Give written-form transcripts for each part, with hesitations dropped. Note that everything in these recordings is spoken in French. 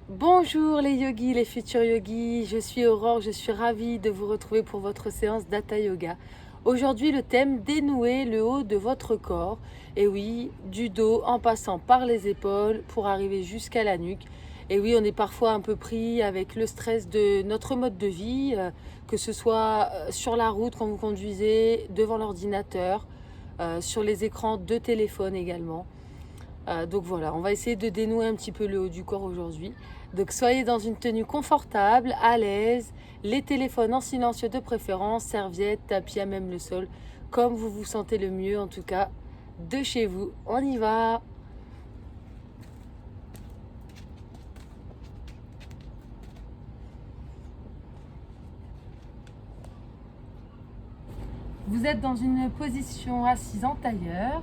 Bonjour les yogis, les futurs yogis, je suis Aurore, je suis ravie de vous retrouver pour votre séance d'Hatha Yoga. Aujourd'hui le thème dénouer le haut de votre corps, et oui, du dos en passant par les épaules pour arriver jusqu'à la nuque. Et oui, on est parfois un peu pris avec le stress de notre mode de vie, que ce soit sur la route quand vous conduisez, devant l'ordinateur, sur les écrans de téléphone également. Donc voilà, on va essayer de dénouer un petit peu le haut du corps aujourd'hui. Donc soyez dans une tenue confortable, à l'aise, les téléphones en silencieux de préférence, serviettes, tapis à même le sol, comme vous vous sentez le mieux en tout cas de chez vous. On y va! Vous êtes dans une position assise en tailleur.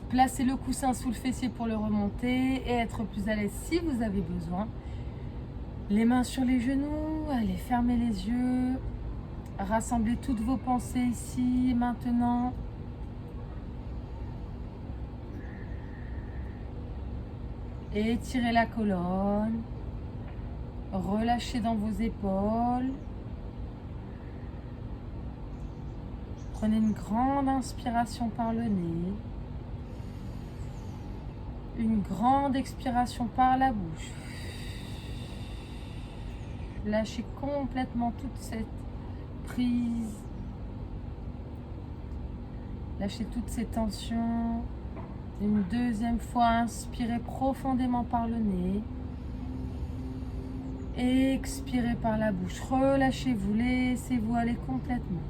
Placez le coussin sous le fessier pour le remonter et être plus à l'aise si vous avez besoin. Les mains sur les genoux, allez fermer les yeux. Rassemblez toutes vos pensées ici, maintenant. Et étirez la colonne. Relâchez dans vos épaules. Prenez une grande inspiration par le nez. Une grande expiration par la bouche. Lâchez complètement toute cette prise. Lâchez toutes ces tensions. Une deuxième fois, inspirez profondément par le nez. Expirez par la bouche. Relâchez-vous, laissez-vous aller complètement.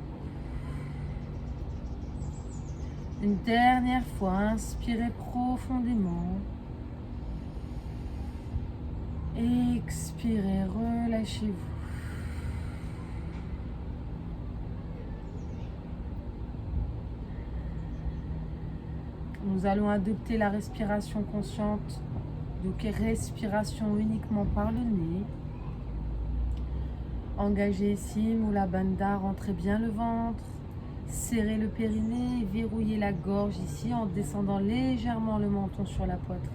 Une dernière fois, inspirez profondément. Expirez, relâchez-vous. Nous allons adopter la respiration consciente, donc respiration uniquement par le nez. Engagez ici, Mula Bandha, rentrez bien le ventre, serrez le périnée, verrouillez la gorge ici en descendant légèrement le menton sur la poitrine.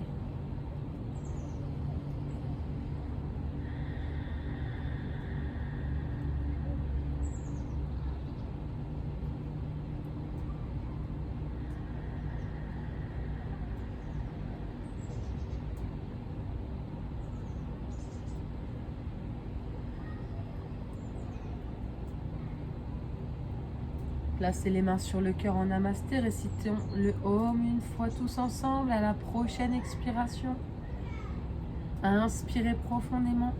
Placez les mains sur le cœur en namasté, récitons le Om une fois tous ensemble à la prochaine expiration. Inspirez profondément.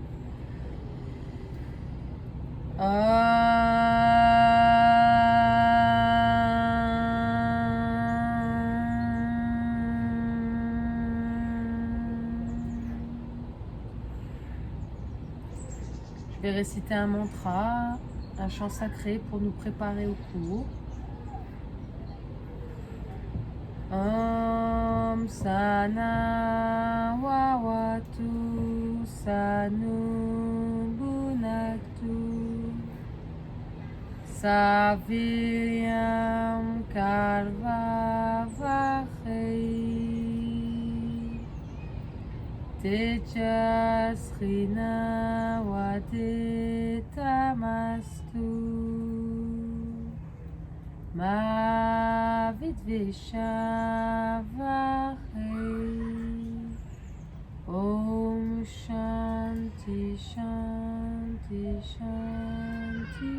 Je vais réciter un mantra, un chant sacré pour nous préparer au cours. Om Sana Wawatu Sanu Bunaktu Saviryam Karva Vahei Tejasrina Vadetamastu Ma Vidvesha Vahei Om Shanti Shanti Shanti.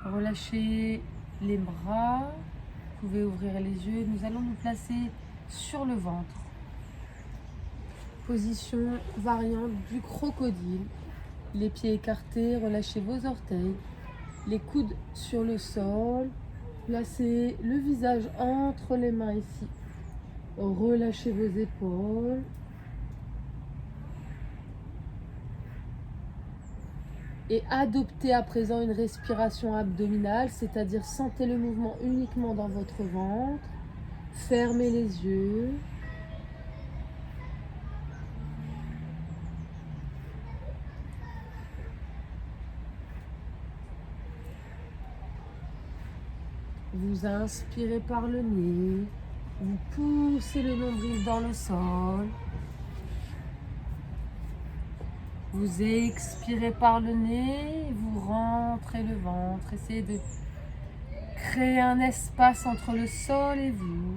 Relâchez les bras, vous pouvez ouvrir les yeux. Nous allons nous placer sur le ventre. Position variante du crocodile. Les pieds écartés, relâchez vos orteils. Les coudes sur le sol. Placez le visage entre les mains ici. Relâchez vos épaules. Et adoptez à présent une respiration abdominale, c'est-à-dire sentez le mouvement uniquement dans votre ventre. Fermez les yeux. Vous inspirez par le nez. Vous poussez le nombril dans le sol. Vous expirez par le nez, vous rentrez le ventre. Essayez de créer un espace entre le sol et vous.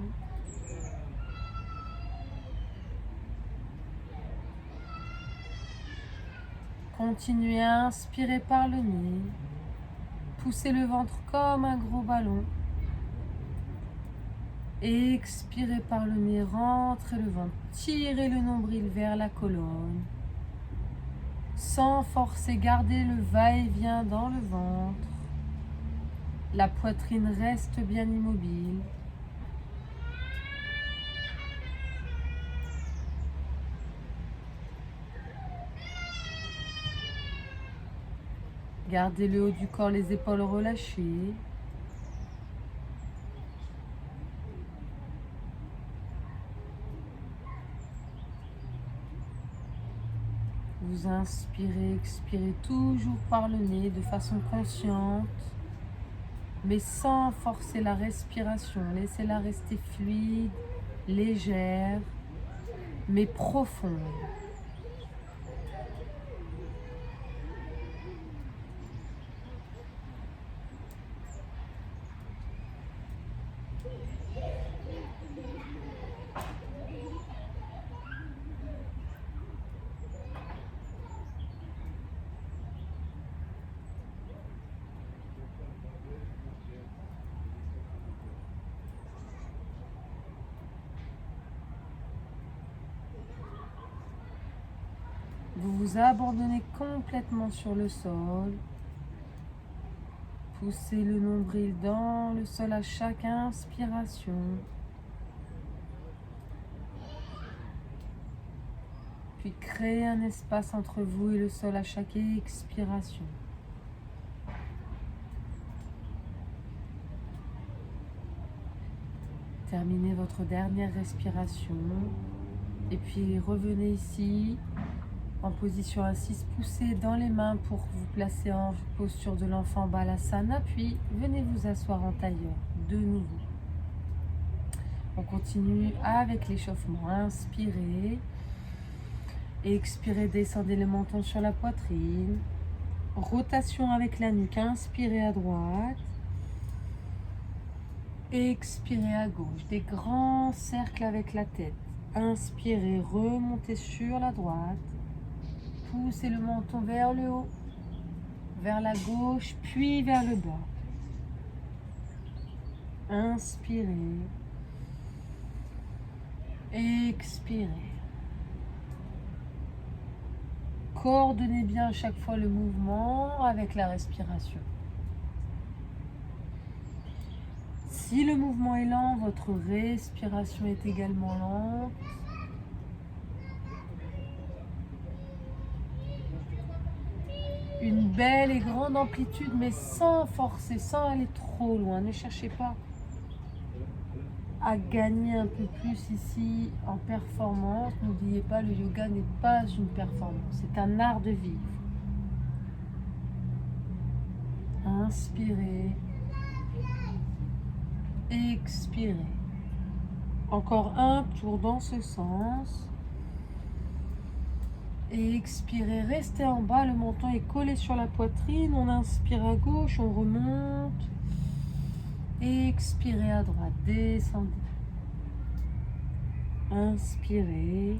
Continuez à inspirer par le nez. Poussez le ventre comme un gros ballon. Expirez par le nez, rentrez le ventre. Tirez le nombril vers la colonne. Sans forcer, gardez le va-et-vient dans le ventre. La poitrine reste bien immobile. Gardez le haut du corps, les épaules relâchées. Vous inspirez, expirez toujours par le nez de façon consciente, mais sans forcer la respiration. Laissez-la rester fluide, légère, mais profonde. Vous vous abandonnez complètement sur le sol. Poussez le nombril dans le sol à chaque inspiration. Puis créez un espace entre vous et le sol à chaque expiration. Terminez votre dernière respiration. Et puis revenez ici en position assise, poussez dans les mains pour vous placer en posture de l'enfant Balasana, puis venez vous asseoir en tailleur de nouveau. On continue avec l'échauffement. Inspirez, expirez, descendez le menton sur la poitrine. Rotation avec la nuque, inspirez à droite, expirez à gauche. Des grands cercles avec la tête. Inspirez, remontez sur la droite. Poussez le menton vers le haut, vers la gauche, puis vers le bas. Inspirez. Expirez. Coordonnez bien à chaque fois le mouvement avec la respiration. Si le mouvement est lent, votre respiration est également lente. Une belle et grande amplitude, mais sans forcer, sans aller trop loin. Ne cherchez pas à gagner un peu plus ici en performance. N'oubliez pas, le yoga n'est pas une performance, c'est un art de vivre. Inspirez. Expirez. Encore un tour dans ce sens. Et expirez, restez en bas, le menton est collé sur la poitrine. On inspire à gauche, on remonte. Expirez à droite, descendez. Inspirez.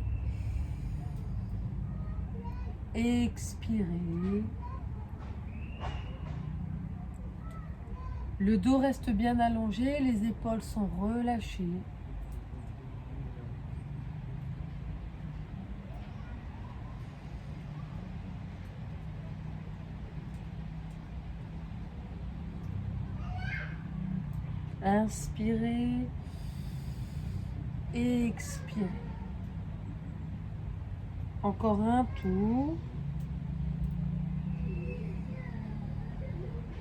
Expirez. Le dos reste bien allongé, les épaules sont relâchées. Inspirez, expirez. Encore un tour.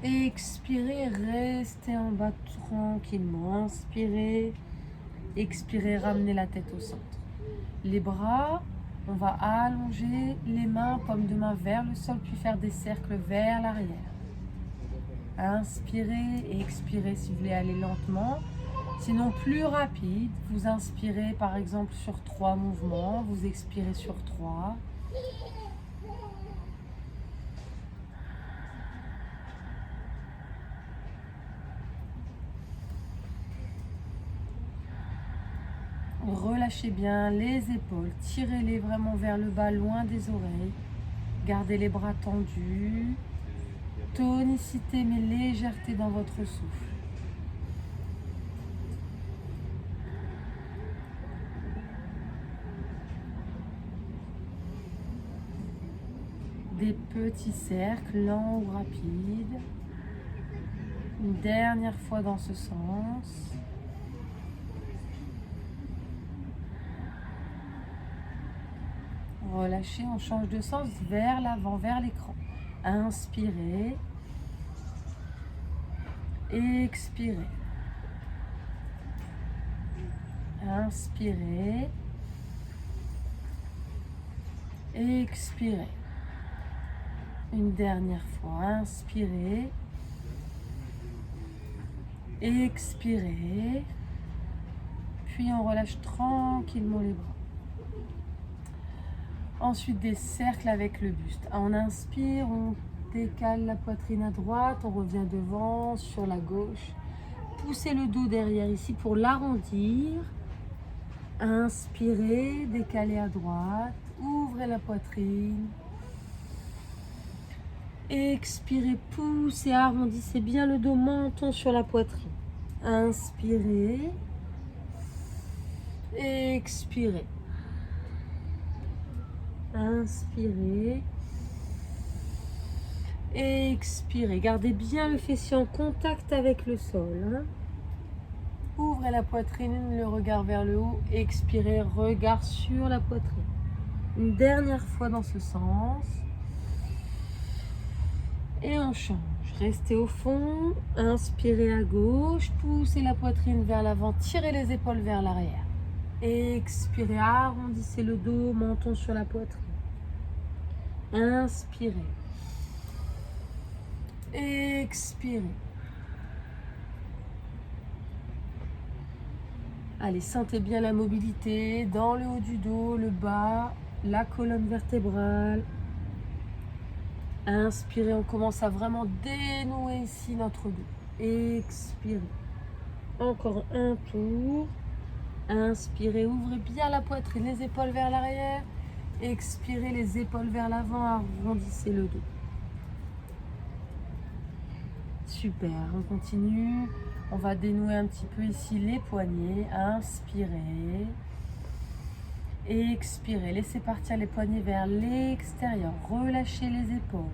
Expirez, restez en bas tranquillement. Inspirez, expirez, ramenez la tête au centre. Les bras, on va allonger les mains, paume de main vers le sol, puis faire des cercles vers l'arrière. Inspirez et expirez si vous voulez aller lentement. Sinon, plus rapide, vous inspirez par exemple sur 3 mouvements, vous expirez sur 3. Relâchez bien les épaules, tirez-les vraiment vers le bas, loin des oreilles. Gardez les bras tendus. Tonicité mais légèreté dans votre souffle. Des petits cercles lents ou rapides. Une dernière fois dans ce sens. Relâchez, on change de sens vers l'avant, vers l'écran. Inspirez. Expirez. Inspirez. Expirez. Une dernière fois, inspirez. Expirez. Puis on relâche tranquillement les bras. Ensuite des cercles avec le buste. On inspire, on décale la poitrine à droite, on revient devant, sur la gauche. Poussez le dos derrière ici pour l'arrondir. Inspirez, décalez à droite, ouvrez la poitrine. Expirez, poussez, arrondissez bien le dos, menton sur la poitrine. Inspirez. Expirez. Inspirez. Expirez. Gardez bien le fessier en contact avec le sol. Ouvrez la poitrine, le regard vers le haut. Expirez, regard sur la poitrine. Une dernière fois dans ce sens. Et on change. Restez au fond. Inspirez à gauche. Poussez la poitrine vers l'avant. Tirez les épaules vers l'arrière. Expirez, arrondissez le dos, menton sur la poitrine. Inspirez. Expirez. Allez, sentez bien la mobilité dans le haut du dos, le bas, la colonne vertébrale. Inspirez, on commence à vraiment dénouer ici notre dos. Expirez. Encore un tour. Inspirez, ouvrez bien la poitrine, les épaules vers l'arrière. Expirez, les épaules vers l'avant, arrondissez le dos. Super, on continue. On va dénouer un petit peu ici les poignets. Inspirez. Expirez, laissez partir les poignets vers l'extérieur. Relâchez les épaules.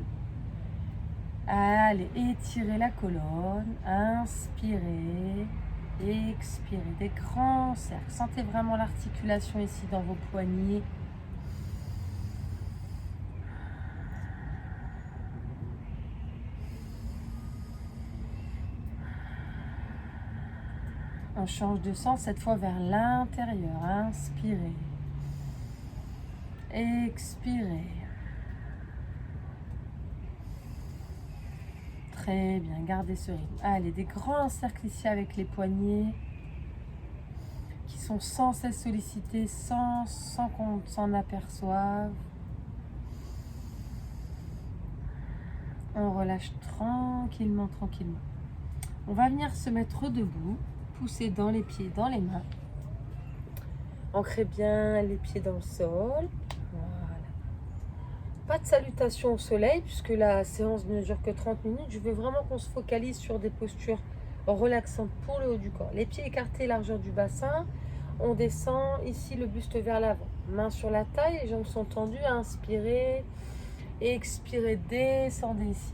Allez, étirez la colonne. Inspirez. Expirez, des grands cercles. Sentez vraiment l'articulation ici dans vos poignets. On change de sens cette fois vers l'intérieur. Inspirez. Expirez. Très bien, gardez ce rythme. Allez, des grands cercles ici avec les poignets qui sont sans cesse sollicités, sans qu'on s'en aperçoive. On relâche tranquillement, tranquillement. On va venir se mettre debout, pousser dans les pieds, dans les mains. Ancrez bien les pieds dans le sol. Voilà. Pas de salutation au soleil puisque la séance ne dure que 30 minutes. Je veux vraiment qu'on se focalise sur des postures relaxantes pour le haut du corps. Les pieds écartés, largeur du bassin. On descend ici le buste vers l'avant. Mains sur la taille, les jambes sont tendues. Inspirez. Expirez, descendez ici.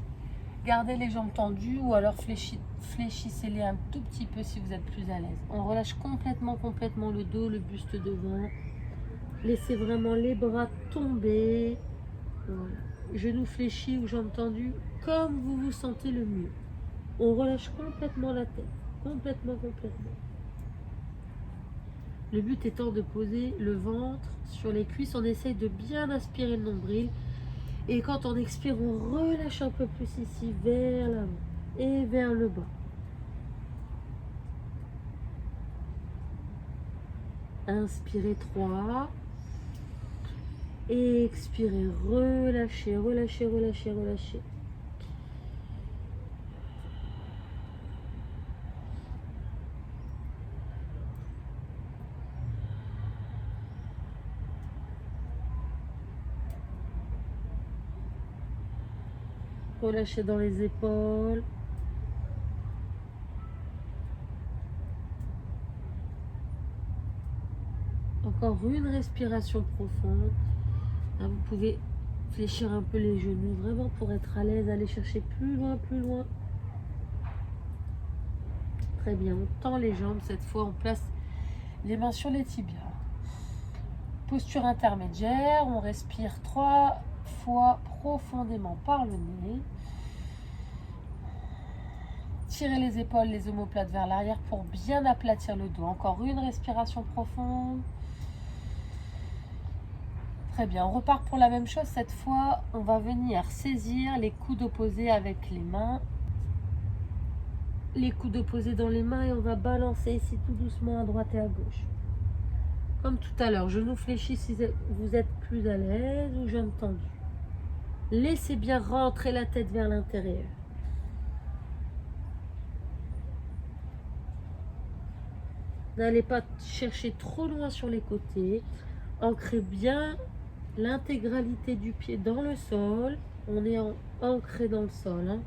Gardez les jambes tendues ou alors fléchissez-les un tout petit peu si vous êtes plus à l'aise. On relâche complètement le dos, le buste devant. Laissez vraiment les bras tomber. Voilà. Genoux fléchis ou jambes tendues, comme vous vous sentez le mieux. On relâche complètement la tête. Complètement. Le but étant de poser le ventre sur les cuisses. On essaye de bien aspirer le nombril. Et quand on expire, on relâche un peu plus ici, vers l'avant et vers le bas. Inspirez 3. Expirez, relâchez, relâchez, relâchez, relâchez. Relâchez dans les épaules. Encore une respiration profonde. Là, vous pouvez fléchir un peu les genoux, vraiment pour être à l'aise, aller chercher plus loin, plus loin. Très bien, on tend les jambes. Cette fois, on place les mains sur les tibias. Posture intermédiaire, on respire 3 fois profondément par le nez. Tirez les épaules, les omoplates vers l'arrière pour bien aplatir le dos. Encore une respiration profonde. Très bien, on repart pour la même chose. Cette fois, on va venir saisir les coudes opposés avec les mains. Les coudes opposés dans les mains et on va balancer ici tout doucement à droite et à gauche. Comme tout à l'heure, genoux fléchis si vous êtes plus à l'aise ou jambes tendues. Laissez bien rentrer la tête vers l'intérieur. N'allez pas chercher trop loin sur les côtés. Ancrez bien l'intégralité du pied dans le sol. On est ancré dans le sol. Hein.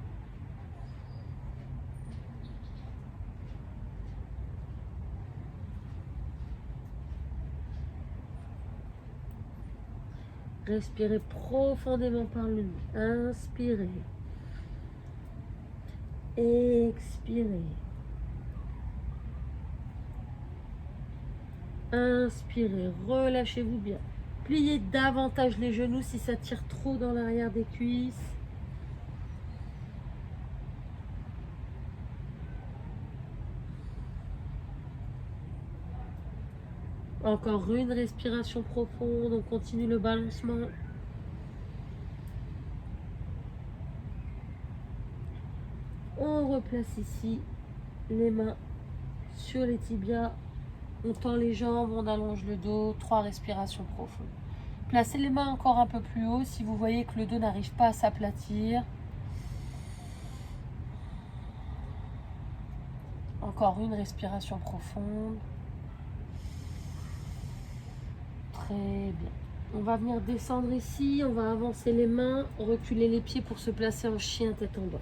Respirez profondément par le nez. Inspirez. Expirez. Inspirez. Relâchez-vous bien. Pliez davantage les genoux si ça tire trop dans l'arrière des cuisses. Encore une respiration profonde, on continue le balancement. On replace ici les mains sur les tibias. On tend les jambes, on allonge le dos. 3 respirations profondes. Placez les mains encore un peu plus haut si vous voyez que le dos n'arrive pas à s'aplatir. Encore une respiration profonde. Très bien. On va venir descendre ici, on va avancer les mains, reculer les pieds pour se placer en chien tête en bas.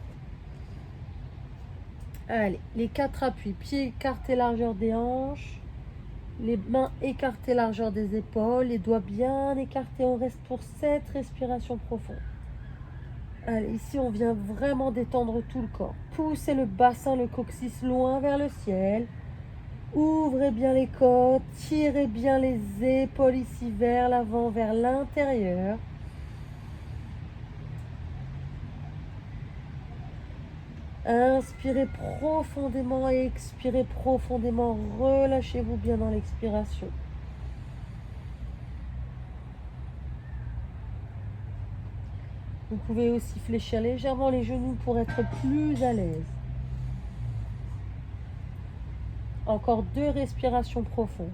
Allez, les 4 appuis, pieds écartés largeur des hanches, les mains écartées largeur des épaules, les doigts bien écartés. On reste pour 7 respirations profondes. Allez, ici on vient vraiment détendre tout le corps. Poussez le bassin, le coccyx loin vers le ciel. Ouvrez bien les côtes, tirez bien les épaules ici vers l'avant, vers l'intérieur. Inspirez profondément et expirez profondément. Relâchez-vous bien dans l'expiration. Vous pouvez aussi fléchir légèrement les genoux pour être plus à l'aise. Encore 2 respirations profondes.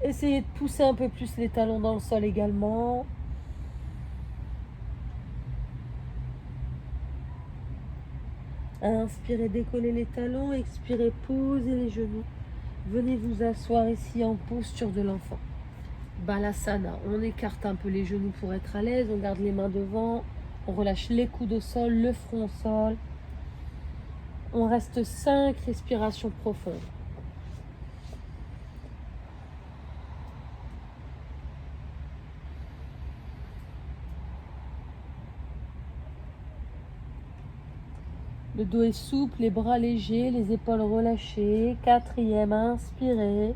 Essayez de pousser un peu plus les talons dans le sol également. Inspirez, décollez les talons. Expirez, posez les genoux. Venez vous asseoir ici en posture de l'enfant. Balasana. On écarte un peu les genoux pour être à l'aise. On garde les mains devant. On relâche les coudes au sol, le front au sol. On reste 5 respirations profondes. Le dos est souple, les bras légers, les épaules relâchées. 4e, inspirez.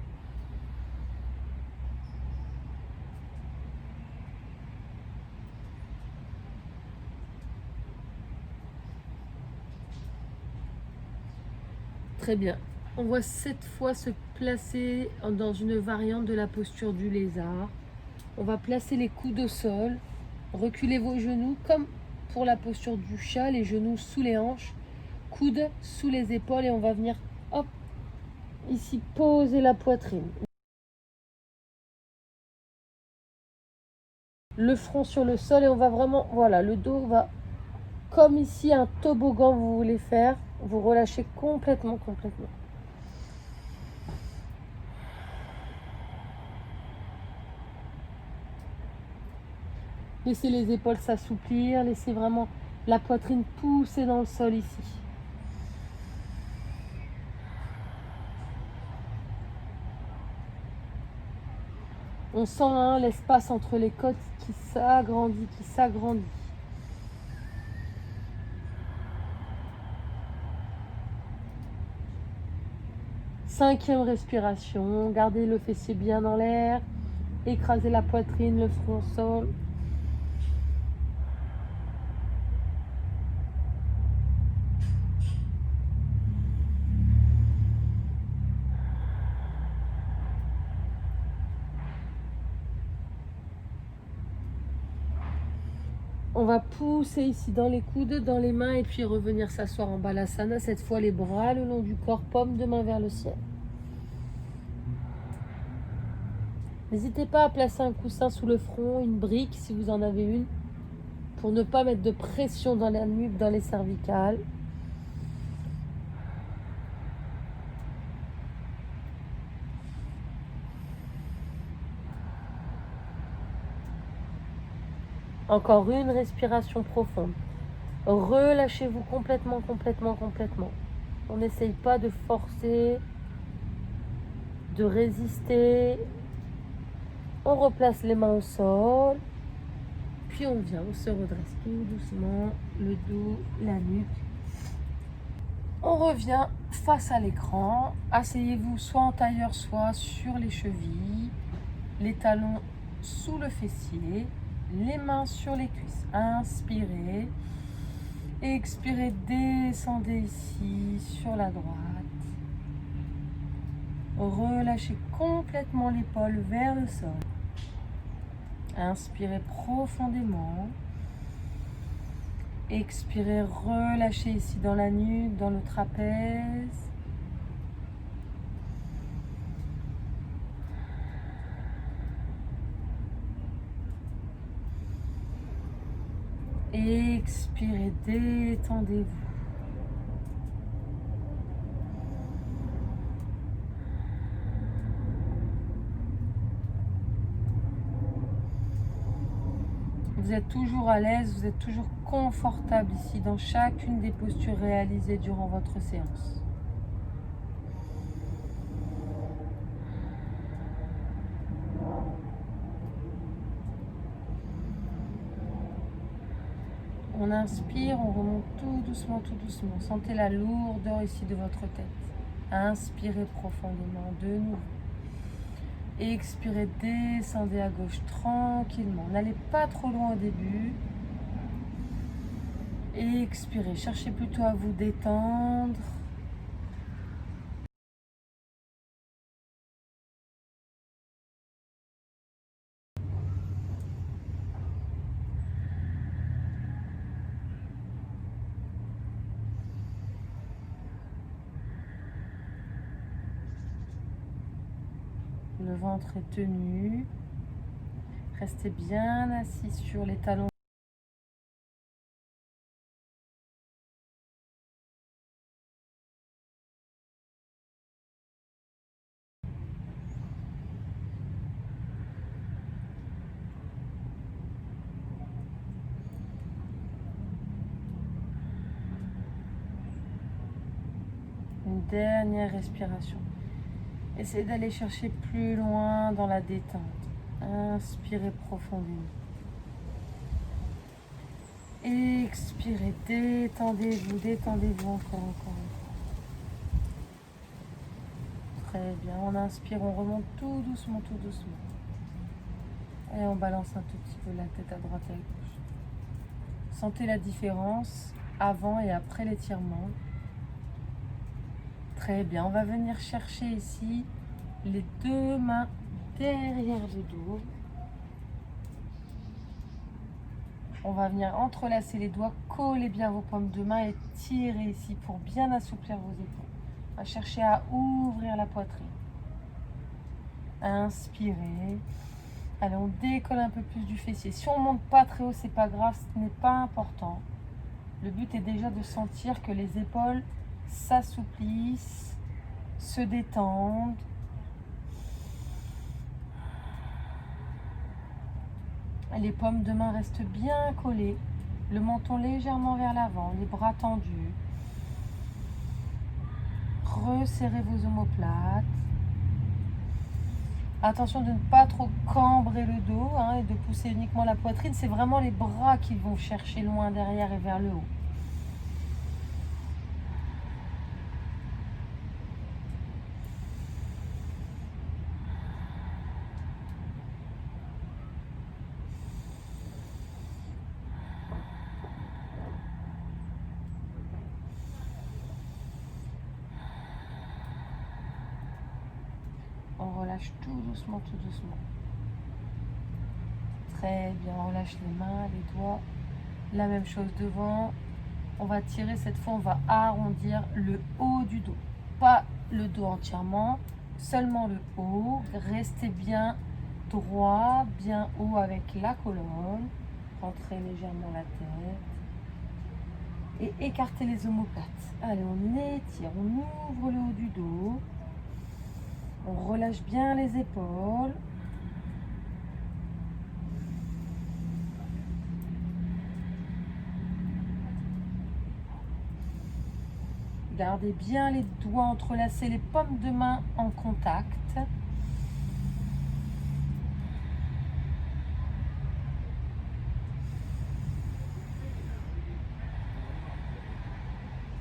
Très bien. On va cette fois se placer dans une variante de la posture du lézard. On va placer les coudes au sol. Reculez vos genoux comme pour la posture du chat, les genoux sous les hanches. coudes sous les épaules et on va venir, hop, ici poser la poitrine. Le front sur le sol et on va vraiment, voilà, le dos va, comme ici un toboggan vous voulez faire, vous relâchez complètement, complètement. Laissez les épaules s'assouplir, laissez vraiment la poitrine pousser dans le sol ici. On sent hein, l'espace entre les côtes qui s'agrandit, qui s'agrandit. Cinquième respiration, gardez le fessier bien dans l'air, écrasez la poitrine, le front au sol. On va pousser ici dans les coudes, dans les mains et puis revenir s'asseoir en balasana. Cette fois les bras le long du corps, paume de main vers le ciel. N'hésitez pas à placer un coussin sous le front, une brique si vous en avez une, pour ne pas mettre de pression dans la nuque, dans les cervicales. Encore une respiration profonde. Relâchez-vous complètement, complètement, complètement. On n'essaye pas de forcer, de résister. On replace les mains au sol. Puis on vient, on se redresse tout doucement, le dos, la nuque. On revient face à l'écran. Asseyez-vous soit en tailleur, soit sur les chevilles. Les talons sous le fessier. Les mains sur les cuisses. Inspirez. Expirez, descendez ici sur la droite. Relâchez complètement l'épaule vers le sol. Inspirez profondément. Expirez, relâchez ici dans la nuque, dans le trapèze. Expirez, détendez-vous. Vous êtes toujours à l'aise, vous êtes toujours confortable ici dans chacune des postures réalisées durant votre séance. On inspire, on remonte tout doucement, tout doucement. Sentez la lourdeur ici de votre tête. Inspirez profondément de nouveau. Expirez, descendez à gauche tranquillement. N'allez pas trop loin au début. Expirez, cherchez plutôt à vous détendre. Le ventre est tenu. Restez bien assis sur les talons. Une dernière respiration. Essayez d'aller chercher plus loin dans la détente. Inspirez profondément. Expirez, détendez-vous, détendez-vous encore. Très bien, on inspire, on remonte tout doucement. Et on balance un tout petit peu la tête à droite et à gauche. Sentez la différence avant et après l'étirement. Très bien, on va venir chercher ici les deux mains derrière le dos. On va venir entrelacer les doigts, coller bien vos paumes de main et tirer ici pour bien assouplir vos épaules. On va chercher à ouvrir la poitrine. Inspirez. Allez, on décolle un peu plus du fessier. Si on ne monte pas très haut, c'est pas grave, ce n'est pas important. Le but est déjà de sentir que les épaules s'assouplissent, se détendent. Les paumes de main restent bien collées, le menton légèrement vers l'avant, les bras tendus. Resserrez vos omoplates. Attention de ne pas trop cambrer le dos et de pousser uniquement la poitrine. C'est vraiment les bras qui vont chercher loin derrière et vers le haut. On relâche tout doucement, tout doucement. Très bien, on relâche les mains, les doigts. La même chose devant. On va tirer cette fois, on va arrondir le haut du dos. Pas le dos entièrement, seulement le haut. Restez bien droit, bien haut avec la colonne. Rentrez légèrement la tête. Et écartez les omoplates. Allez, on étire, on ouvre le haut du dos. On relâche bien les épaules. Gardez bien les doigts entrelacés, les paumes de main en contact.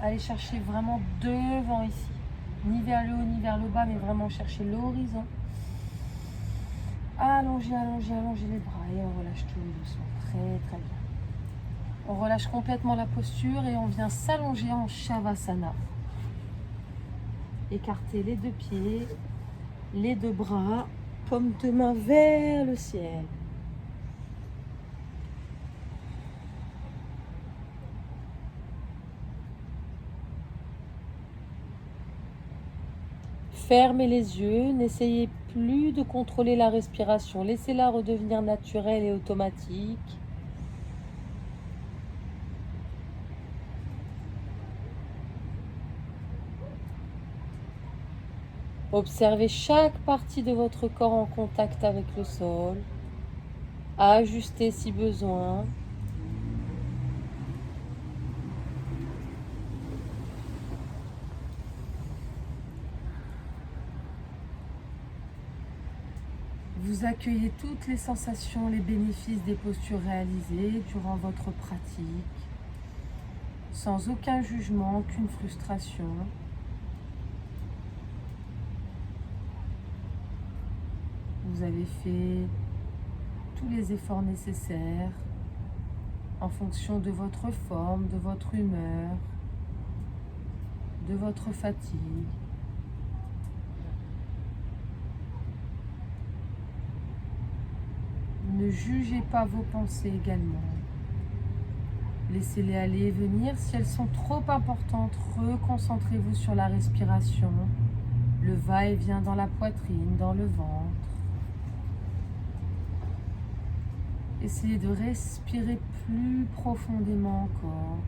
Allez chercher vraiment devant ici. Ni vers le haut, ni vers le bas, mais vraiment chercher l'horizon. Allongez, allongez, allongez les bras et on relâche tout doucement. Très, très bien. On relâche complètement la posture et on vient s'allonger en Shavasana. Écartez les deux pieds, les deux bras, paumes de main vers le ciel. Fermez les yeux, n'essayez plus de contrôler la respiration. Laissez-la redevenir naturelle et automatique. Observez chaque partie de votre corps en contact avec le sol. Ajustez si besoin. Vous accueillez toutes les sensations, les bénéfices des postures réalisées durant votre pratique, sans aucun jugement, aucune frustration. Vous avez fait tous les efforts nécessaires en fonction de votre forme, de votre humeur, de votre fatigue. Ne jugez pas vos pensées également. Laissez-les aller et venir. Si elles sont trop importantes, reconcentrez-vous sur la respiration, le va-et-vient dans la poitrine, dans le ventre. Essayez de respirer plus profondément encore.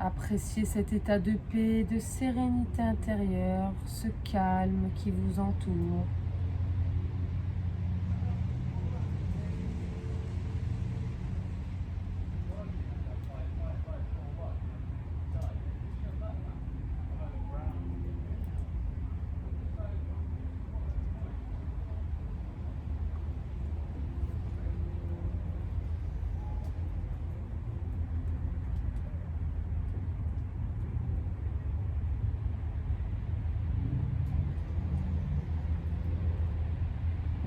Appréciez cet état de paix, de sérénité intérieure, ce calme qui vous entoure.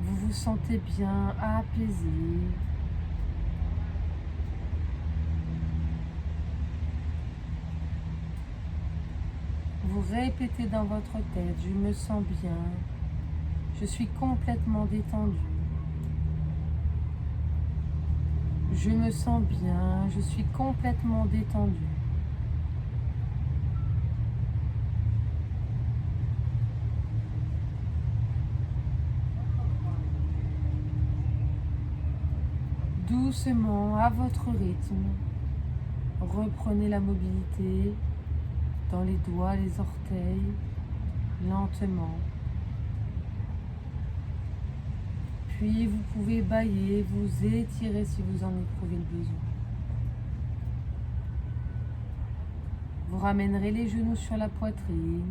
Vous vous sentez bien, apaisé. répétez dans votre tête, je me sens bien, je suis complètement détendue. Je me sens bien, je suis complètement détendue. Doucement, à votre rythme, reprenez la mobilité dans les doigts, les orteils, lentement. Puis vous pouvez bâiller, vous étirer si vous en éprouvez le besoin. Vous ramènerez les genoux sur la poitrine.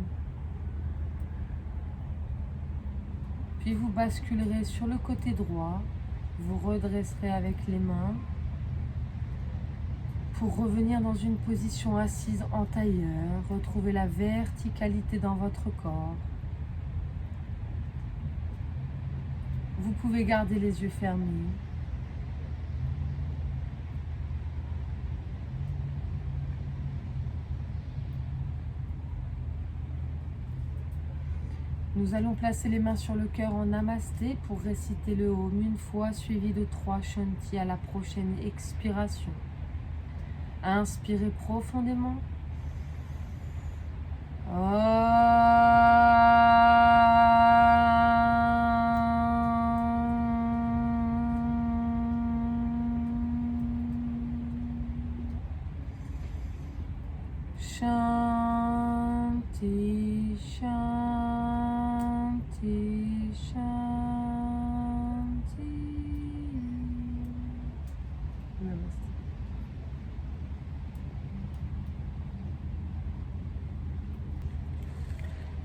Puis vous basculerez sur le côté droit. Vous redresserez avec les mains pour revenir dans une position assise en tailleur. Retrouvez la verticalité dans votre corps. Vous pouvez garder les yeux fermés. Nous allons placer les mains sur le cœur en namasté pour réciter le Om une fois, suivi de 3 Shanti à la prochaine expiration. Inspirez profondément. Shanti, Shanti, Shanti. Namaste.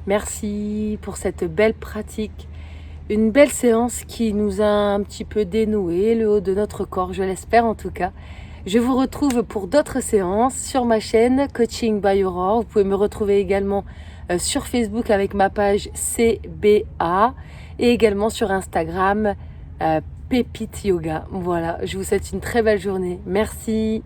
Merci pour cette belle pratique. Une belle séance qui nous a un petit peu dénoué le haut de notre corps, je l'espère en tout cas. Je vous retrouve pour d'autres séances sur ma chaîne Coaching by Aurore. Vous pouvez me retrouver également sur Facebook avec ma page CBA et également sur Instagram Pépite Yoga. Voilà, je vous souhaite une très belle journée. Merci.